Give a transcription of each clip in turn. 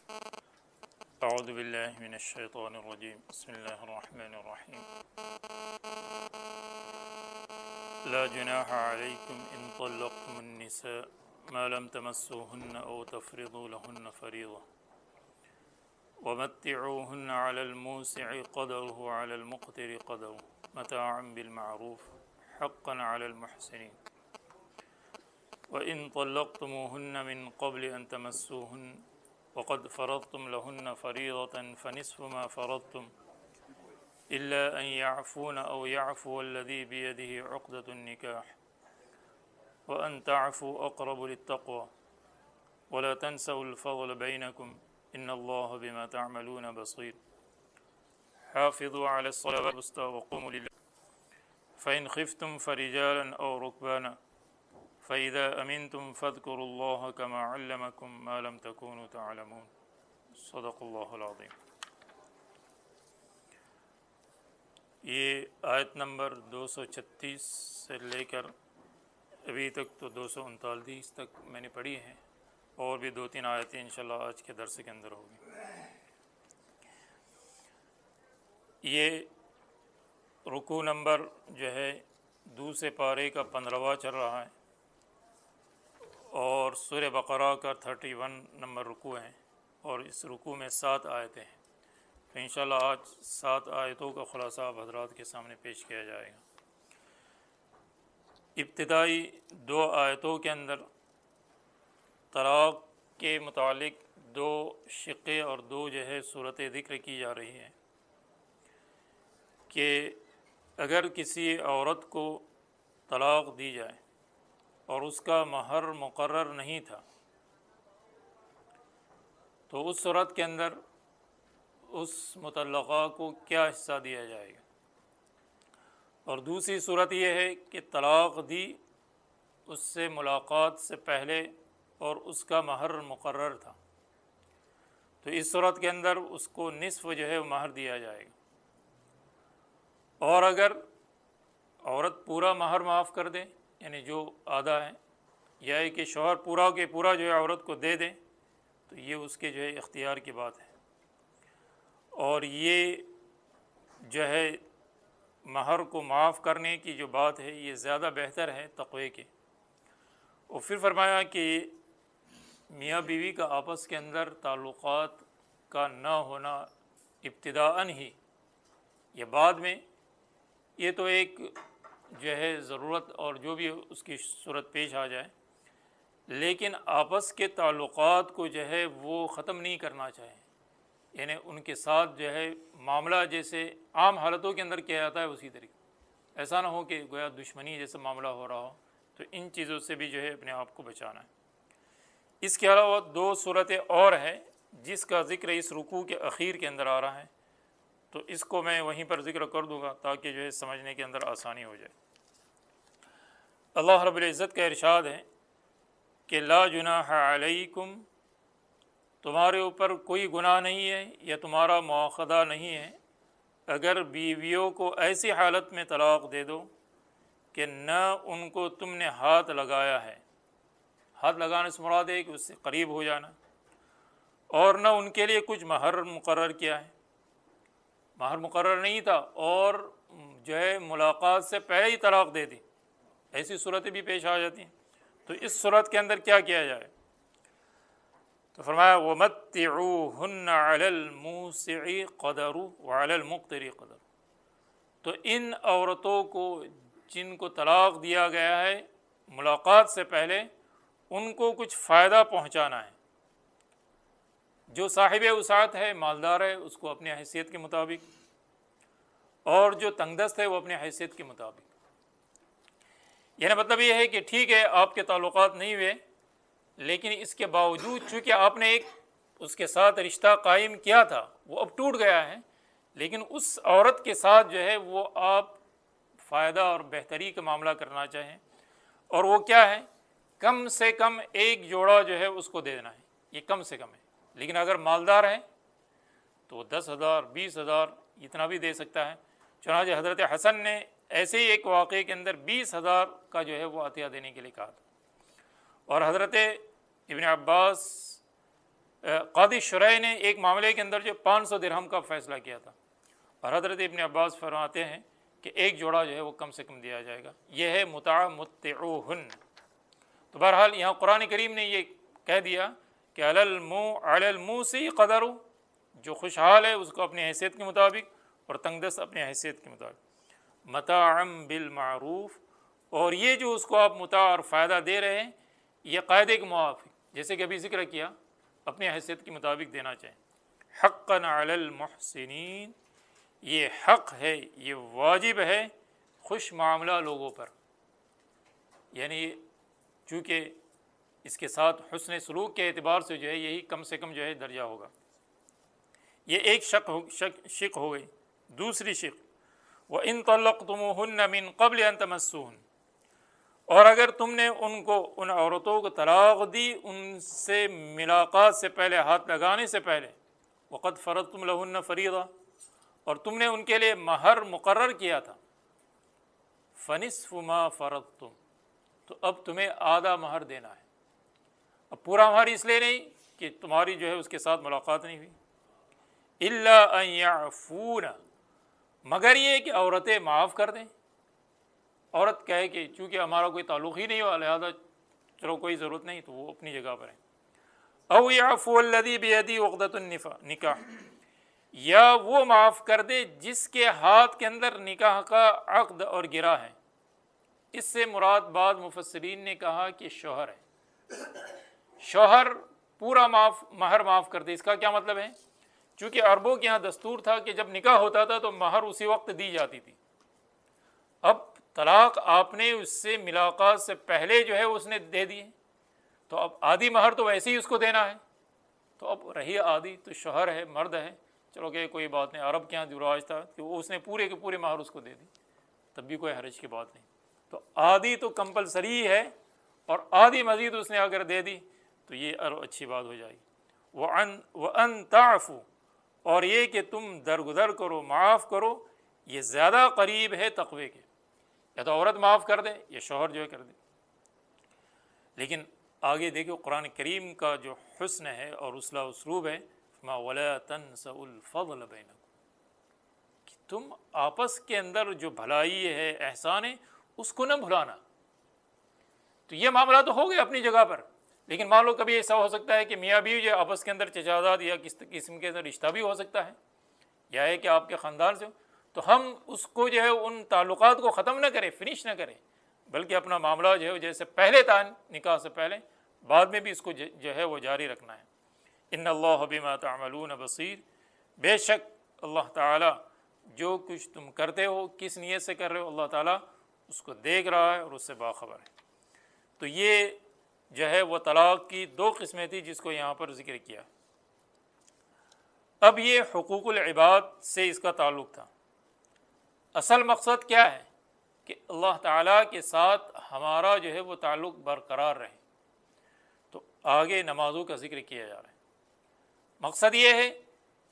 اعوذ باللہ من الشیطان الرجیم بسم اللہ الرحمن الرحیم لا جناح علیکم ان طلقتم النساء ما لم تمسوهن او تفرضوا لهن فریضة ومتعوهن على الموسع قدره وعلى المقتر قدره متاعا بالمعروف حقا على المحسنين وإن طلقتموهن من قبل أن تمسوهن وقد فرضتم لهن فريضة فنصف ما فرضتم إلا أن يعفون أو يعفو الذي بيده عقدة النكاح وأن تعفوا أقرب للتقوى ولا تنسوا الفضل بينكم إن الله بما تعملون بصير حافظوا على الصلوات الوسطى وقوموا لله فإن خفتم فرجالا أو ركبانا فإذا أمنتم فاذكروا الله كما علمكم ما لم تكونوا تعلمون صدق اللہ العظیم۔ یہ آیت نمبر 236 سے لے کر ابھی تک تو 239 تک میں نے پڑھی ہیں، اور بھی 2-3 آیتیں انشاءاللہ آج کے درس کے اندر ہوگی۔ یہ رکوع نمبر جو ہے دوسرے پارے کا 15واں چل رہا ہے، اور سورہ بقرہ کا 31 نمبر رکوع ہے، اور اس رکوع میں 7 آیتیں ہیں۔ تو انشاءاللہ آج 7 آیتوں کا خلاصہ آپ حضرات کے سامنے پیش کیا جائے گا۔ ابتدائی 2 آیتوں کے اندر طلاق کے متعلق 2 شقیں اور 2 جو ہے صورتیں ذکر کی جا رہی ہیں کہ اگر کسی عورت کو طلاق دی جائے اور اس کا مہر مقرر نہیں تھا تو اس صورت کے اندر اس مطلقہ کو کیا حصہ دیا جائے گا، اور دوسری صورت یہ ہے کہ طلاق دی اس سے ملاقات سے پہلے اور اس کا مہر مقرر تھا، تو اس صورت کے اندر اس کو نصف جو ہے وہ مہر دیا جائے گا، اور اگر عورت پورا مہر معاف کر دے یعنی جو آدھا ہے، یا ہے کہ شوہر پورا کے پورا جو ہے عورت کو دے دیں تو یہ اس کے جو ہے اختیار کی بات ہے، اور یہ جو ہے مہر کو معاف کرنے کی جو بات ہے یہ زیادہ بہتر ہے تقوی کے۔ اور پھر فرمایا کہ میاں بیوی کا آپس کے اندر تعلقات کا نہ ہونا ابتداءً ہی یا بعد میں، یہ تو ایک جو ہے ضرورت اور جو بھی اس کی صورت پیش آ جائے، لیکن آپس کے تعلقات کو جو ہے وہ ختم نہیں کرنا چاہیے، یعنی ان کے ساتھ جو ہے معاملہ جیسے عام حالتوں کے اندر کیا جاتا ہے اسی طریقے، ایسا نہ ہو کہ گویا دشمنی جیسا معاملہ ہو رہا ہو، تو ان چیزوں سے بھی جو ہے اپنے آپ کو بچانا ہے۔ اس کے علاوہ 2 صورتیں اور ہیں جس کا ذکر اس رکوع کے اخیر کے اندر آ رہا ہے، تو اس کو میں وہیں پر ذکر کر دوں گا تاکہ جو ہے سمجھنے کے اندر آسانی ہو جائے۔ اللہ رب العزت کا ارشاد ہے کہ لا جناح علیکم، تمہارے اوپر کوئی گناہ نہیں ہے یا تمہارا مواخذہ نہیں ہے اگر بیویوں کو ایسی حالت میں طلاق دے دو کہ نہ ان کو تم نے ہاتھ لگایا ہے، ہاتھ لگانے سے مراد ہے کہ اس سے قریب ہو جانا، اور نہ ان کے لیے کچھ مہر مقرر کیا ہے، مہر مقرر نہیں تھا اور جو ہے ملاقات سے پہلے ہی طلاق دے دی، ایسی صورتیں بھی پیش آ جاتی ہیں۔ تو اس صورت کے اندر کیا کیا جائے؟ تو فرمایا وَمَتِّعُوهُنَّ عَلَى الْمُوسِعِ قَدَرُهُ وَعَلَى الْمُقْتِرِ قَدَرُهُ، تو ان عورتوں کو جن کو طلاق دیا گیا ہے ملاقات سے پہلے، ان کو کچھ فائدہ پہنچانا ہے۔ جو صاحب وسعت ہے، مالدار ہے، اس کو اپنی حیثیت کے مطابق، اور جو تنگ دست ہے وہ اپنی حیثیت کے مطابق، یعنی مطلب یہ ہے کہ ٹھیک ہے آپ کے تعلقات نہیں ہوئے، لیکن اس کے باوجود چونکہ آپ نے ایک اس کے ساتھ رشتہ قائم کیا تھا وہ اب ٹوٹ گیا ہے، لیکن اس عورت کے ساتھ جو ہے وہ آپ فائدہ اور بہتری کا معاملہ کرنا چاہیں، اور وہ کیا ہے، کم سے کم ایک جوڑا جو ہے اس کو دے دینا ہے، یہ کم سے کم ہے، لیکن اگر مالدار ہیں تو 10,000 20,000 اتنا بھی دے سکتا ہے۔ چنانچہ حضرت حسن نے ایسے ہی ایک واقعے کے اندر 20,000 کا جو ہے وہ عطیہ دینے کے لیے کہا تھا، اور حضرت ابن عباس قاضی شرح نے ایک معاملے کے اندر جو 500 درہم کا فیصلہ کیا تھا، اور حضرت ابن عباس فرماتے ہیں کہ ایک جوڑا جو ہے وہ کم سے کم دیا جائے گا، یہ ہے متع متعوہن۔ تو بہرحال یہاں قرآن کریم نے یہ کہہ دیا کہ علی الموسع قدر، جو خوشحال ہے اس کو اپنی حیثیت کے مطابق، اور تنگ دست اپنی حیثیت کے مطابق، متاعا بالمعروف، اور یہ جو اس کو آپ متاع اور فائدہ دے رہے ہیں یہ قاعدے کے موافق، جیسے کہ ابھی ذکر کیا، اپنی حیثیت کے مطابق دینا چاہیں۔ حقا علی المحسنین، یہ حق ہے، یہ واجب ہے خوش معاملہ لوگوں پر، یعنی چونکہ اس کے ساتھ حسن سلوک کے اعتبار سے جو ہے یہی کم سے کم جو ہے درجہ ہوگا۔ یہ ایک شق ہو گئی۔ دوسری شق، وَإِن طَلَّقْتُمُوهُنَّ مِن قَبْلِ أَن تَمَسُّوهُنَّ، اور اگر تم نے ان عورتوں کو طلاق دی ان سے ملاقات سے پہلے، ہاتھ لگانے سے پہلے، وَقَدْ فَرَضْتُمْ لَهُنَّ فَرِيضَةً، اور تم نے ان کے لیے مہر مقرر کیا تھا، فَنِصْفُ مَا فَرَضْتُمْ، تو اب تمہیں آدھا مہر دینا ہے۔ اب پورا مہر اس لیے نہیں کہ تمہاری جو ہے اس کے ساتھ ملاقات نہیں ہوئی، إِلَّا أَن يَعْفُونَ، مگر یہ کہ عورتیں معاف کر دیں۔ عورت کہے کہ چونکہ ہمارا کوئی تعلق ہی نہیں ہوا لہذا چلو کوئی ضرورت نہیں، تو وہ اپنی جگہ پر ہے۔ أَوْ يَعْفُوَ الَّذِي بِيَدِهِ عُقْدَةُ النِّكَاحِ، یا وہ معاف کر دے جس کے ہاتھ کے اندر نکاح کا عقد اور گرہ ہے۔ اس سے مراد بعض مفسرین نے کہا کہ شوہر ہے، شوہر پورا مہر معاف کر دے۔ اس کا کیا مطلب ہے؟ چونکہ عربوں کے یہاں دستور تھا کہ جب نکاح ہوتا تھا تو مہر اسی وقت دی جاتی تھی، اب طلاق آپ نے اس سے ملاقات سے پہلے جو ہے اس نے دے دی، تو اب آدھی مہر تو ویسے ہی اس کو دینا ہے، تو اب رہی آدھی تو شوہر ہے، مرد ہے، چلو کہ کوئی بات نہیں، عرب کے یہاں جو رواج تھا کہ وہ اس نے پورے کے پورے مہر اس کو دے دی، تب بھی کوئی حرج کی بات نہیں۔ تو آدھی تو کمپلسری ہے، اور آدھی مزید اس نے اگر دے دی تو یہ اچھی بات ہو جائے گی۔ وَأَن تَعْفُوا، اور یہ کہ تم درگزر کرو، معاف کرو، یہ زیادہ قریب ہے تقوی کے۔ یا تو عورت معاف کر دے یا شوہر جو ہے کر دے۔ لیکن آگے دیکھو قرآن کریم کا جو حسن ہے اور اسلوب ہے، وَلَا تَنْسَوْا الْفَضْلَ بَيْنَكُمْ، کہ تم آپس کے اندر جو بھلائی ہے، احسان ہے، اس کو نہ بھلانا۔ تو یہ معاملہ تو ہو گیا اپنی جگہ پر، لیکن مان لو کبھی ایسا ہو سکتا ہے کہ میاں بیوی جو آپس کے اندر چچازاد یا کس قسم کے رشتہ بھی ہو سکتا ہے، یا ہے کہ آپ کے خاندان سے ہو، تو ہم اس کو جو ہے ان تعلقات کو ختم نہ کریں، فنش نہ کریں، بلکہ اپنا معاملہ جو ہے جیسے پہلے تھا نکاح سے پہلے، بعد میں بھی اس کو جو ہے وہ جاری رکھنا ہے۔ ان اللہ بما تعملون بصیر، بے شک اللہ تعالیٰ جو کچھ تم کرتے ہو، کس نیت سے کر رہے ہو، اللہ تعالیٰ اس کو دیکھ رہا ہے اور اس سے باخبر ہے۔ تو یہ جو ہے وہ طلاق کی دو قسمیں تھی جس کو یہاں پر ذکر کیا۔ اب یہ حقوق العباد سے اس کا تعلق تھا۔ اصل مقصد کیا ہے کہ اللہ تعالیٰ کے ساتھ ہمارا جو ہے وہ تعلق برقرار رہے، تو آگے نمازوں کا ذکر کیا جا رہا ہے۔ مقصد یہ ہے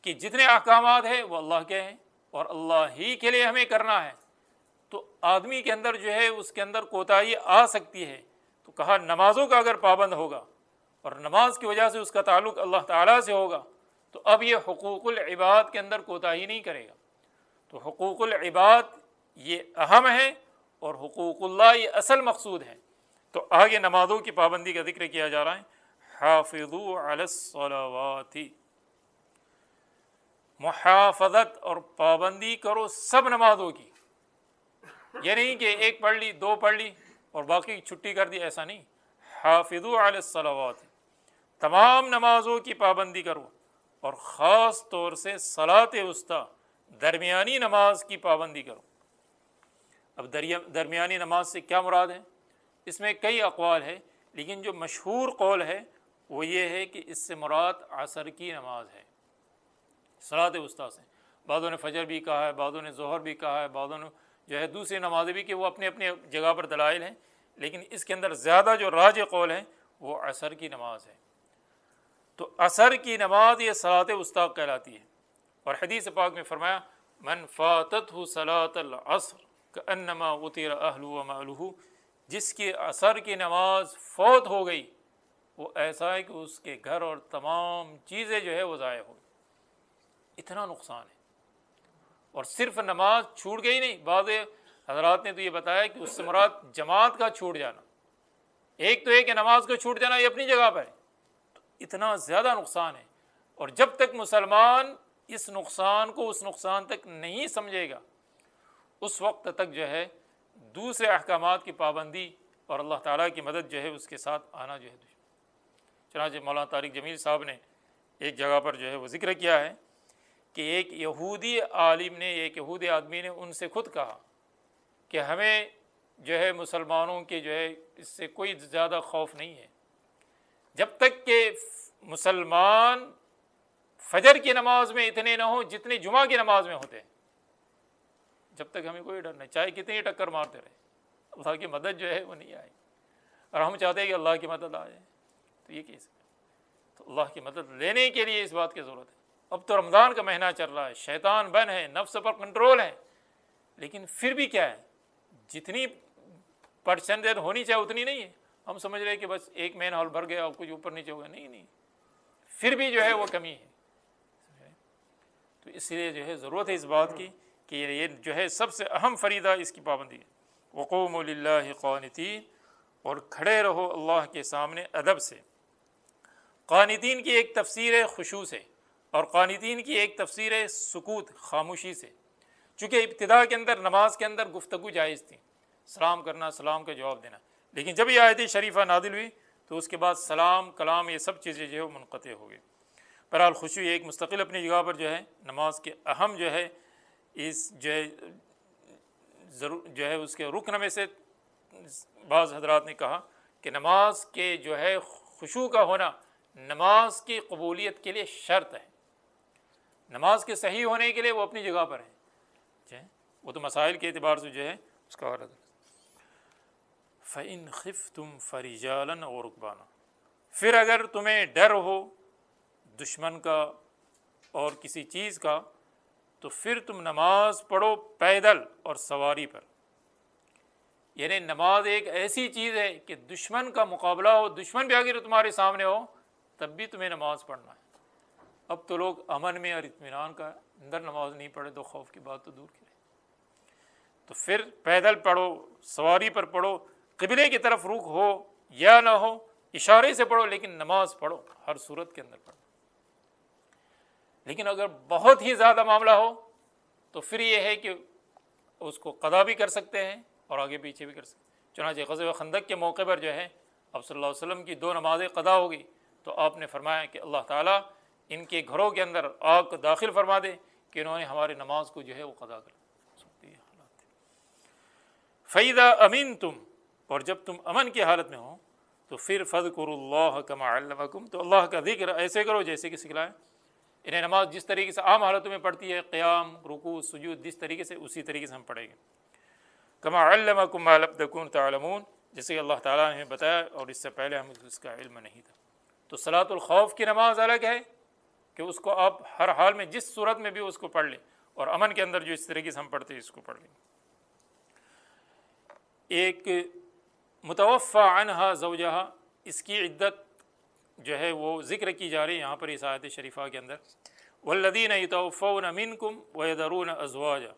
کہ جتنے احکامات ہیں وہ اللہ کے ہیں اور اللہ ہی کے لیے ہمیں کرنا ہے، تو آدمی کے اندر جو ہے اس کے اندر کوتاہی آ سکتی ہے، تو کہا نمازوں کا اگر پابند ہوگا اور نماز کی وجہ سے اس کا تعلق اللہ تعالیٰ سے ہوگا، تو اب یہ حقوق العباد کے اندر کوتاہی نہیں کرے گا۔ تو حقوق العباد یہ اہم ہے اور حقوق اللہ یہ اصل مقصود ہے۔ تو آگے نمازوں کی پابندی کا ذکر کیا جا رہا ہے۔ حافظوا علی الصلوات، محافظت اور پابندی کرو سب نمازوں کی، یہ نہیں کہ ایک پڑھ لی، دو پڑھ لی اور باقی چھٹی کر دی، ایسا نہیں۔ حافظوا علی الصلوات، تمام نمازوں کی پابندی کرو، اور خاص طور سے صلاۃ وسطیٰ، درمیانی نماز کی پابندی کرو۔ اب درمیانی نماز سے کیا مراد ہے؟ اس میں کئی اقوال ہے، لیکن جو مشہور قول ہے وہ یہ ہے کہ اس سے مراد عصر کی نماز ہے، صلاۃ وسطیٰ سے۔ بعضوں نے فجر بھی کہا ہے، بعضوں نے ظہر بھی کہا ہے، بعضوں نے جو ہے دوسری نمازیں بھی، کہ وہ اپنے اپنے جگہ پر دلائل ہیں، لیکن اس کے اندر زیادہ جو راجح قول ہے وہ عصر کی نماز ہے۔ تو عصر کی نماز یہ صلاۃ وسطیٰ کہلاتی ہے، اور حدیث پاک میں فرمایا من فاتتہ صلاۃ العصر کانما وطر اہلہ ومالہ، جس کی عصر کی نماز فوت ہو گئی وہ ایسا ہے کہ اس کے گھر اور تمام چیزیں جو ہے وہ ضائع ہو، اتنا نقصان ہے۔ اور صرف نماز چھوٹ گئی نہیں، بعض حضرات نے تو یہ بتایا کہ اس سے مراد جماعت کا چھوٹ جانا، ایک تو ہے کہ نماز کو چھوٹ جانا یہ اپنی جگہ پر ہے، تو اتنا زیادہ نقصان ہے۔ اور جب تک مسلمان اس نقصان کو اس نقصان تک نہیں سمجھے گا، اس وقت تک جو ہے دوسرے احکامات کی پابندی اور اللہ تعالیٰ کی مدد جو ہے اس کے ساتھ آنا جو ہے دشوار۔ چنانچہ مولانا طارق جمیل صاحب نے ایک جگہ پر جو ہے وہ ذکر کیا ہے کہ ایک یہودی عالم نے، ایک یہودی آدمی نے ان سے خود کہا کہ ہمیں جو ہے مسلمانوں کے جو ہے اس سے کوئی زیادہ خوف نہیں ہے، جب تک کہ مسلمان فجر کی نماز میں اتنے نہ ہوں جتنے جمعہ کی نماز میں ہوتے ہیں، جب تک ہمیں کوئی ڈر نہیں، چاہے کتنی ٹکر مارتے رہے، اللہ کی مدد جو ہے وہ نہیں آئے، اور ہم چاہتے ہیں کہ اللہ کی مدد آ جائے، تو یہ کیسے؟ تو اللہ کی مدد لینے کے لیے اس بات کی ضرورت ہے۔ اب تو رمضان کا مہینہ چل رہا ہے، شیطان بن ہے، نفس پر کنٹرول ہے، لیکن پھر بھی کیا ہے، جتنی پرسنٹیج ہونی چاہیے اتنی نہیں ہے۔ ہم سمجھ رہے ہیں کہ بس ایک مین ہال بھر گیا اور کچھ اوپر نیچے ہو گیا، نہیں، پھر بھی جو ہے وہ کمی ہے۔ تو اس لیے جو ہے ضرورت ہے اس بات کی کہ یہ جو ہے سب سے اہم فریضہ اس کی پابندی ہے۔ وقوموا للہ قانتین، اور کھڑے رہو اللہ کے سامنے ادب سے۔ قانتین کی ایک تفسیر ہے خشوع سے، اور قانتین کی ایک تفسیر ہے سکوت، خاموشی سے۔ چونکہ ابتدا کے اندر نماز کے اندر گفتگو جائز تھی، سلام کرنا، سلام کا جواب دینا، لیکن جب یہ آیت شریفہ نازل ہوئی تو اس کے بعد سلام، کلام، یہ سب چیزیں جو ہے منقطع ہو گئی۔ بہرحال خشوع ایک مستقل اپنی جگہ پر جو ہے نماز کے اہم جو ہے اس جو ہے اس کے رکن میں سے بعض حضرات نے کہا کہ نماز کے جو ہے خشوع کا ہونا نماز کی قبولیت کے لیے شرط ہے، نماز کے صحیح ہونے کے لیے وہ اپنی جگہ پر ہے، وہ تو مسائل کے اعتبار سے جو ہے اس کا غرض۔ فَإِنْ خِفْتُمْ فَرِجَالًا وَرُكْبَانًا، پھر اگر تمہیں ڈر ہو دشمن کا اور کسی چیز کا تو پھر تم نماز پڑھو پیدل اور سواری پر۔ یعنی نماز ایک ایسی چیز ہے کہ دشمن کا مقابلہ ہو، دشمن بھی اگر تمہارے سامنے ہو تب بھی تمہیں نماز پڑھنا ہے۔ اب تو لوگ امن میں اور اطمینان کا اندر نماز نہیں پڑھے تو خوف کی بات تو دور کی رہے۔ تو پھر پیدل پڑھو، سواری پر پڑھو، قبلے کی طرف رخ ہو یا نہ ہو، اشارے سے پڑھو، لیکن نماز پڑھو، ہر صورت کے اندر پڑھو۔ لیکن اگر بہت ہی زیادہ معاملہ ہو تو پھر یہ ہے کہ اس کو قضا بھی کر سکتے ہیں اور آگے پیچھے بھی کر سکتے ہیں۔ چنانچہ غزوہ خندق کے موقع پر جو ہے اب صلی اللہ علیہ وسلم کی 2 نمازیں قضا ہو گئی تو آپ نے فرمایا کہ اللہ تعالیٰ ان کے گھروں کے اندر آگ کو داخل فرما دے کہ انہوں نے ہماری نماز کو جو ہے وہ قضا کر۔ فَإِذَا أَمِنْتُمْ، اور جب تم امن کی حالت میں ہو تو پھر فَاذْكُرُوا اللَّهَ كَمَا عَلَّمَكُمْ، تو اللہ کا ذکر ایسے کرو جیسے کہ سکھلائے۔ انہیں نماز جس طریقے سے عام حالتوں میں پڑھتی ہے، قیام، رکوع، سجود، جس طریقے سے اسی طریقے سے ہم پڑھیں گے۔ كَمَا عَلَّمَكُمْ مَا لَمْ تَكُونُوا تَعْلَمُونَ، جیسے کہ اللہ تعالیٰ نے ہمیں بتایا اور اس سے پہلے ہمیں اس کا علم نہیں تھا۔ تو صلاۃ الخوف کی نماز الگ ہے کہ اس کو آپ ہر حال میں جس صورت میں بھی اس کو پڑھ لیں، اور امن کے اندر جو اس طریقے سے ہم پڑھتے ہیں اس کو پڑھ لیں۔ ایک متوفی عنہا زوجہا، اس کی عدت جو ہے وہ ذکر کی جا رہی ہے یہاں پر اس آیت شریفہ کے اندر۔ والذین یتوفون منکم ویذرون ازواجا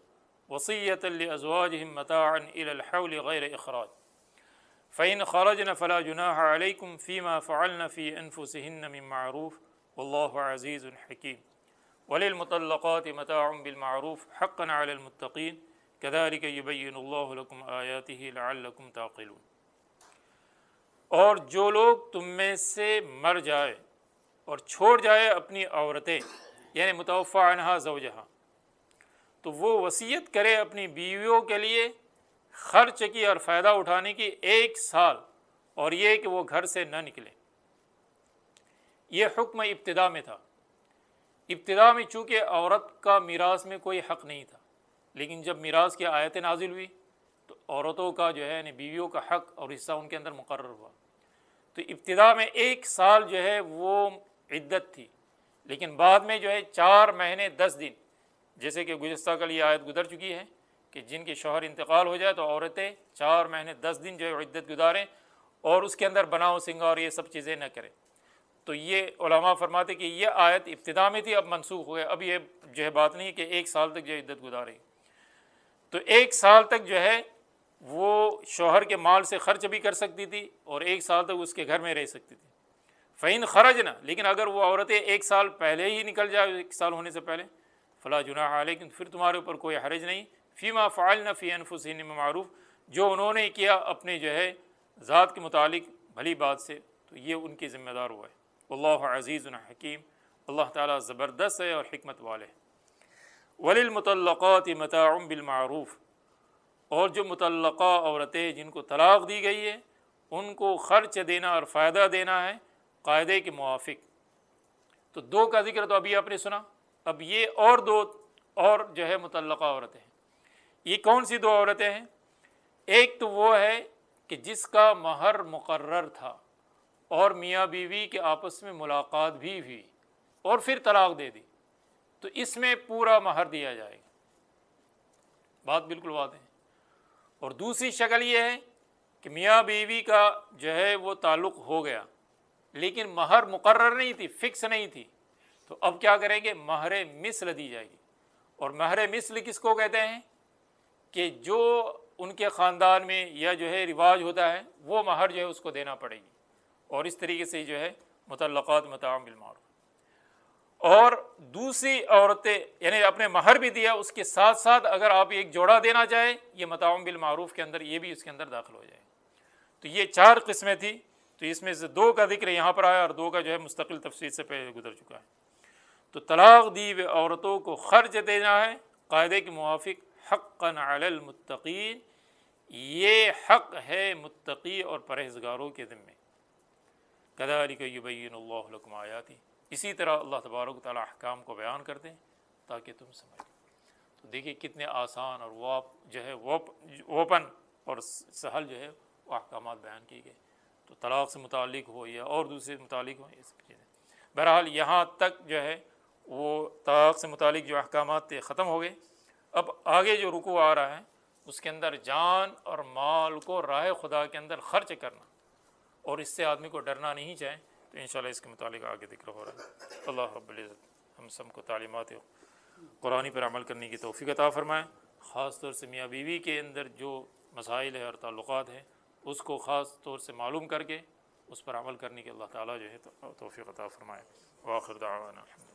وصیۃ لازواجہم متاعا الی الحول غیر اخراج فإن خرجن فلا جناح علیکم فیما فعلن فی انفسہن من معروف واللہ عزیز حکیم وللمطلقات متاع بالمعروف حقا علی المتقین كذلك يبين الله لكم آیاتہ لعلکم تعقلون۔ اور جو لوگ تم میں سے مر جائے اور چھوڑ جائے اپنی عورتیں، یعنی متوفی عنہا زوجہا، تو وہ وصیت کرے اپنی بیویوں کے لیے خرچ کی اور فائدہ اٹھانے کی 1 سال، اور یہ کہ وہ گھر سے نہ نکلے۔ یہ حکم ابتدا میں تھا۔ ابتدا میں چونکہ عورت کا میراث میں کوئی حق نہیں تھا، لیکن جب میراث کی آیتیں نازل ہوئی تو عورتوں کا جو ہے یعنی بیویوں کا حق اور حصہ ان کے اندر مقرر ہوا۔ تو ابتدا میں 1 سال جو ہے وہ عدت تھی، لیکن بعد میں جو ہے 4 مہینے 10 دن، جیسے کہ گزشتہ کل یہ آیت گزر چکی ہے کہ جن کے شوہر انتقال ہو جائے تو عورتیں 4 مہینے 10 دن جو ہے عدت گزاریں، اور اس کے اندر بناؤ سنگار یہ سب چیزیں نہ کرے۔ تو یہ علماء فرماتے کہ یہ آیت ابتدا میں تھی، اب منسوخ ہو گیا، اب یہ جو ہے بات نہیں ہے کہ 1 سال تک جو ہے عدت گزارے گی۔ تو 1 سال تک جو ہے وہ شوہر کے مال سے خرچ بھی کر سکتی تھی اور 1 سال تک اس کے گھر میں رہ سکتی تھی۔ فَإِنْ خَرَجْنَا، لیکن اگر وہ عورتیں 1 سال پہلے ہی نکل جائے، 1 سال ہونے سے پہلے، فَلَا جُنَاحَ عَلَيْكُمْ، پھر تمہارے اوپر کوئی حرج نہیں، فِيمَا فَعَلْنَ فِي أَنفُسِهِنَّ بِمَعْرُوف، جو انہوں نے کیا اپنے جو ہے ذات کے متعلق بھلی بات سے، تو یہ ان کی ذمہ دار ہوا ہے۔ واللہ عزیز حکیم، اللہ تعالیٰ زبردست ہے اور حکمت والے ہے۔ وَلِلْمُطَلَّقَاتِ مَتَاعٌ بِالْمَعْرُوف، اور جو مطلقہ عورتیں جن کو طلاق دی گئی ہے ان کو خرچ دینا اور فائدہ دینا ہے قاعدے کے موافق۔ تو 2 کا ذکر تو ابھی آپ نے سنا، اب یہ اور 2 اور جو ہے مطلقہ عورتیں ہیں۔ یہ کون سی 2 عورتیں ہیں؟ ایک تو وہ ہے کہ جس کا مہر مقرر تھا اور میاں بیوی کے آپس میں ملاقات بھی ہوئی اور پھر طلاق دے دی، تو اس میں پورا مہر دیا جائے گا، بات بالکل واضح ہے۔ اور دوسری شکل یہ ہے کہ میاں بیوی کا جو ہے وہ تعلق ہو گیا لیکن مہر مقرر نہیں تھی، فکس نہیں تھی، تو اب کیا کریں گے؟ مہر مثل دی جائے گی۔ اور مہر مثل کس کو کہتے ہیں؟ کہ جو ان کے خاندان میں یا جو ہے رواج ہوتا ہے وہ مہر جو ہے اس کو دینا پڑے گی، اور اس طریقے سے جو ہے مطلقات متاع بالمعروف۔ اور دوسری عورتیں یعنی اپنے مہر بھی دیا، اس کے ساتھ ساتھ اگر آپ ایک جوڑا دینا چاہیں یہ متاع بالمعروف کے اندر، یہ بھی اس کے اندر داخل ہو جائے۔ تو یہ 4 قسمیں تھی، تو اس میں سے 2 کا ذکر یہاں پر آیا اور 2 کا جو ہے مستقل تفصیل سے پہلے گزر چکا ہے۔ تو طلاق دی ہوئے عورتوں کو خرچ دینا ہے قاعدے کے موافق، حقاً علی المتقین، یہ حق ہے متقی اور پرہیزگاروں کے ذمے۔ کذالک یبین اللہ لکم آیاتہ، اسی طرح اللہ تبارک و تعالیٰ احکام کو بیان کرتے ہیں تاکہ تم سمجھو۔ تو دیکھیے کتنے آسان اور جو ہے اوپن اور سہل جو ہے وہ احکامات بیان کیے گئے، تو طلاق سے متعلق ہو یا اور دوسرے متعلق ہو، یہ سب چیزیں۔ بہرحال یہاں تک جو ہے وہ طلاق سے متعلق جو احکامات تھے ختم ہو گئے۔ اب آگے جو رکوع آ رہا ہے اس کے اندر جان اور مال کو راہ خدا کے اندر خرچ کرنا، اور اس سے آدمی کو ڈرنا نہیں چاہے، تو انشاءاللہ اس کے متعلق آگے ذکر ہو رہا ہے۔ اللہ رب العزت ہم سب کو تعلیمات قرآنی پر عمل کرنے کی توفیق عطا فرمائے، خاص طور سے میاں بیوی کے اندر جو مسائل ہے اور تعلقات ہیں اس کو خاص طور سے معلوم کر کے اس پر عمل کرنے کی اللہ تعالیٰ جو ہے توفیق عطا فرمائے۔ وآخر دعوانا الحمد